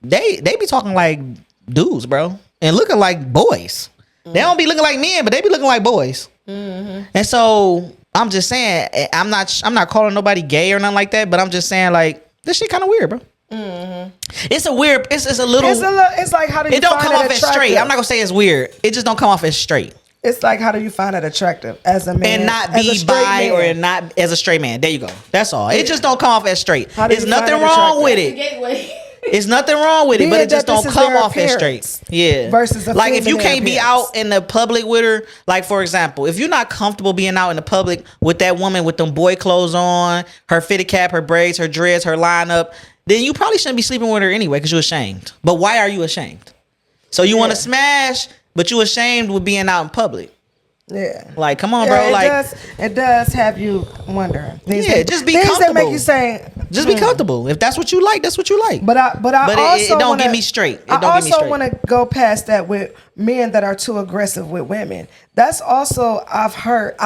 they be talking like dudes, bro, and looking like boys. Mm-hmm. They don't be looking like men, but they be looking like boys. Mm-hmm. And so I'm just saying, I'm not calling nobody gay or nothing like that, but I'm just saying like this shit kind of weird, bro. Mm-hmm. It's a little. It's like, how do you? It don't come off as straight. I'm not gonna say it's weird. It just don't come off as straight. It's like, how do you find it attractive as a man and not as a be straight bi man? or not as a straight man? There you go. That's all. It just don't come off as straight. How do There's you find nothing it wrong with attractive? it. Gateway. It's nothing wrong with it, Being but it just that this don't is come their off as straight. appearance Yeah. versus a like if you feminine can't be appearance. out in the public with her, like for example, if you're not comfortable being out in the public with that woman with them boy clothes on, her fitted cap, her braids, her dreads, her lineup, then you probably shouldn't be sleeping with her anyway because you're ashamed. But why are you ashamed? So you want to smash, but you ashamed with being out in public. Yeah. Like, come on, bro. It does have you wondering. Just be things comfortable. that make you say, Just be comfortable. If that's what you like, that's what you like. But I also it don't wanna, get me straight. I also want to go past that with men that are too aggressive with women. That's also I've heard.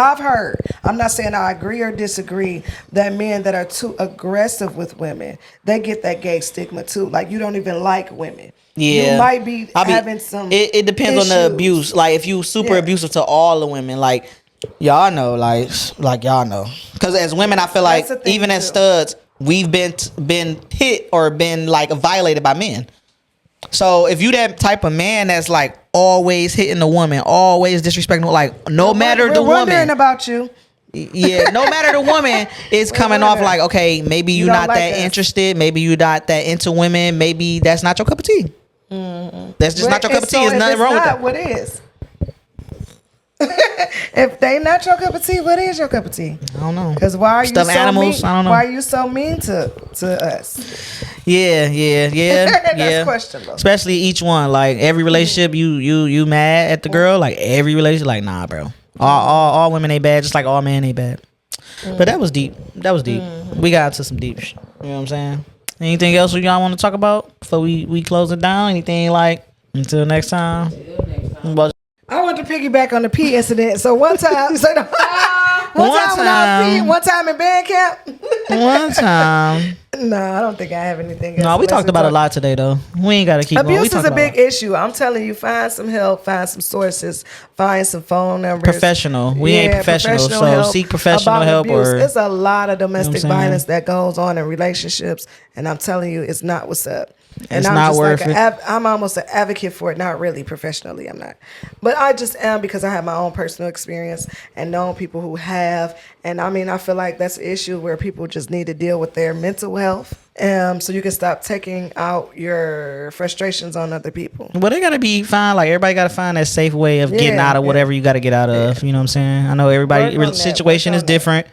I'm not saying I agree or disagree that men that are too aggressive with women, they get that gay stigma too. Like you don't even like women. Yeah, you might be having some. It depends on the issues. abuse. Like if you super abusive to all the women, like y'all know, like y'all know. Because as women, I feel like even as studs, we've been hit or been like violated by men. So if you that type of man that's like always hitting the woman, always disrespecting, like no matter the We're wondering woman about you. Yeah, no matter the woman is coming off like, okay, maybe you're not like that us. interested, maybe you're not that into women, maybe that's not your cup of tea. That's just not your cup of tea. There's nothing wrong with that. What is? If they not your cup of tea, what is your cup of tea? I don't know. Because why are you Stuffed so animals? mean? I don't know. Why are you so mean to us? Yeah. That's questionable. Especially each one. Like every relationship, you mad at the girl. Like every relationship, like nah, bro. All women ain't bad, just like all men ain't bad. But that was deep. We got into some deep shit. You know what I'm saying? Anything else y'all want to talk about before we close it down? Anything like until next time? I want to piggyback on the pee incident. So one time, one time in band camp. One time. No, I don't think I have anything else. No, we talked about a lot today, though. We ain't got to keep going. Abuse is a big issue. I'm telling you, find some help, find some sources, find some phone numbers. Professional. We ain't professional, so help seek professional about help. Abuse. Or It's a lot of domestic You know what I'm saying? violence that goes on in relationships, and I'm telling you, it's not what's up. And It's I'm not just worth like it. I'm almost an advocate for it. Not really professionally, I'm not, but I just am because I have my own personal experience and known people who have. And I mean, I feel like that's an issue where people just need to deal with their mental health. So you can stop taking out your frustrations on other people. Well, they gotta be fine. Like everybody gotta find that safe way of getting out of whatever you gotta get out of. You know what I'm saying? I know everybody's situation is different.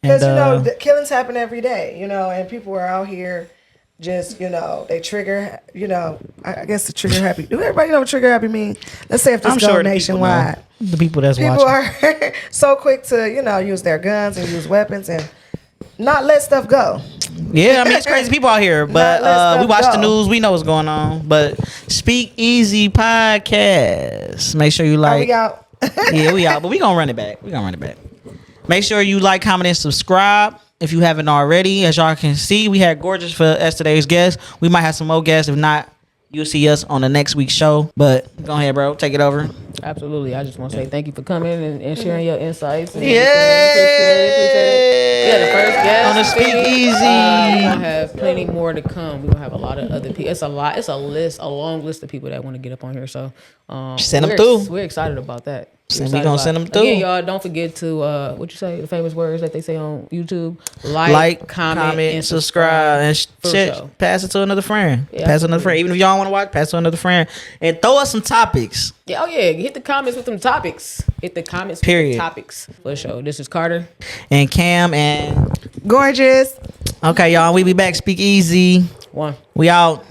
Because the killings happen every day. And people are out here just they trigger. I guess the trigger happy. Do everybody know what trigger happy mean? Let's say if this goes nationwide. The people that's People watching. are so quick to use their guns and use weapons and not let stuff go. Yeah, I mean it's crazy people out here, but we watch the news. We know what's going on. But Speakeze podcast. Make sure you like. We out. Yeah, we out, but we gonna run it back. Make sure you like, comment, and subscribe if you haven't already. As y'all can see, we had Gorgeous as today's guest. We might have some more guests. If not, you'll see us on the next week's show. But go ahead, bro. Take it over. Absolutely. I just want to say thank you for coming and sharing your insights. And Yeah. Appreciate it. Yeah, the first guest On the Speakeze. We're gonna have plenty more to come. We're gonna have a lot of other people. It's a long list of people that want to get up on here. So Send them through. We're excited about that. We gonna send them through. Again, y'all don't forget to what you say, the famous words that they say on YouTube. Like, comment, and subscribe. And shit. Sure. Pass it to another friend. Yeah, Pass it to another friend. Even if y'all don't want to watch, pass it to another friend. And throw us some topics. Yeah, hit the comments with them topics. Period. Topics for sure. This is Carter And Cam and Gorgeous. okay, y'all. We be back. Speak easy. One. We out.